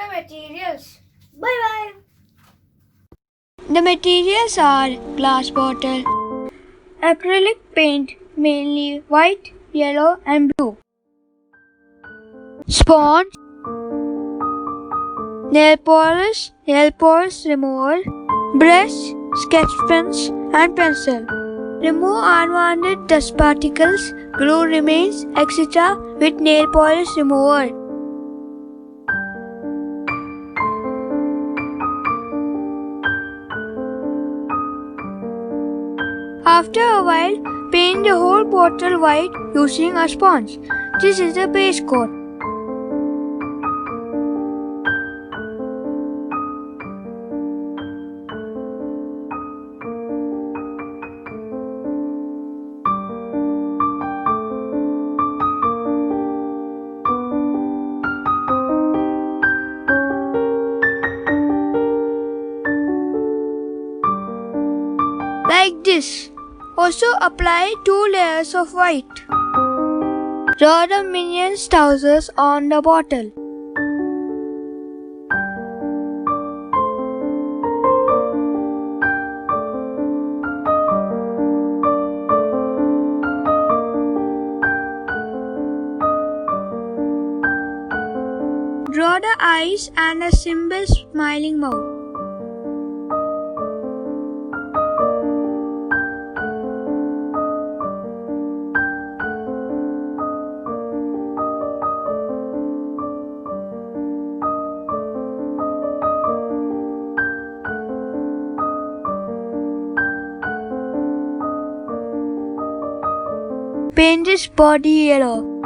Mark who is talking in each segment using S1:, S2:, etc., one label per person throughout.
S1: the materials. Bye bye.
S2: The materials are glass bottle, acrylic paint mainly white, yellow and blue, sponge, nail polish remover, brush, sketch pens and pencil. Remove unwanted dust particles, glue remains, etc. with nail polish remover. After a while, paint the whole bottle white using a sponge. This is the base coat. Like this. Also apply 2 layers of white. Draw the minions' trousers on the bottle. Draw the eyes and a simple smiling mouth. Paint his body yellow.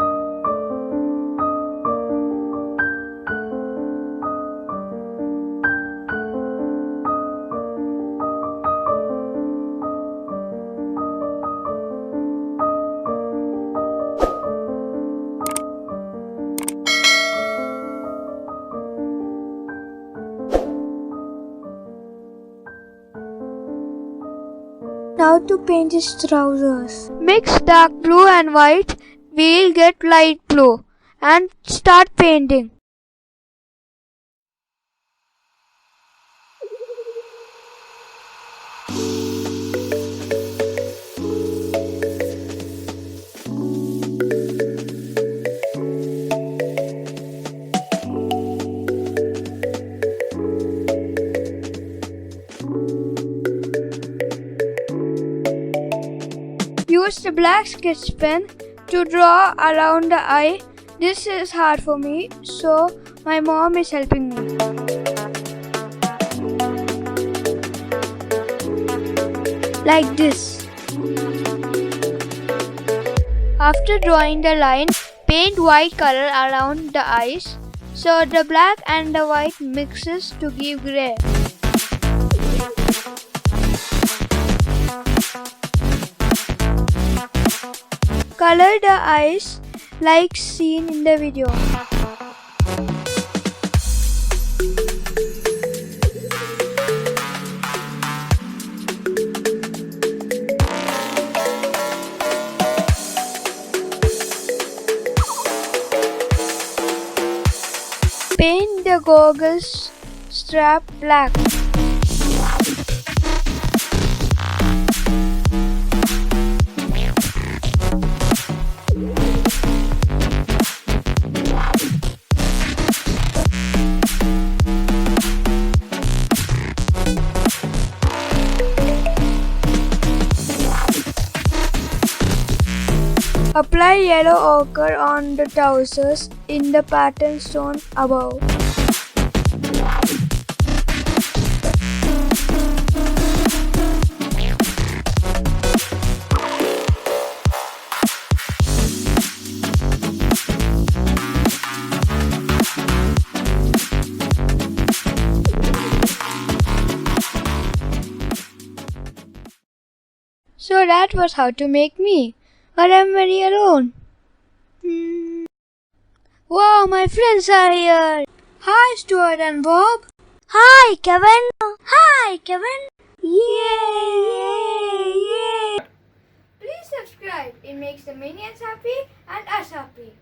S2: Now to paint his trousers. Mix dark blue and white. We'll get light blue and start painting. Use the black sketch pen to draw around the eye. This is hard for me, so my mom is helping me. Like this. After drawing the line, paint white color around the eyes so the black and the white mixes to give grey. Color the eyes like seen in the video. Paint the goggles strap black. Apply yellow ochre on the trousers in the pattern shown above. So that was how to make me. But I'm very alone. Wow, my friends are here. Hi, Stuart and Bob.
S1: Hi, Kevin. Hi, Kevin.
S2: Yay!
S1: Please subscribe. It makes the minions happy and us happy.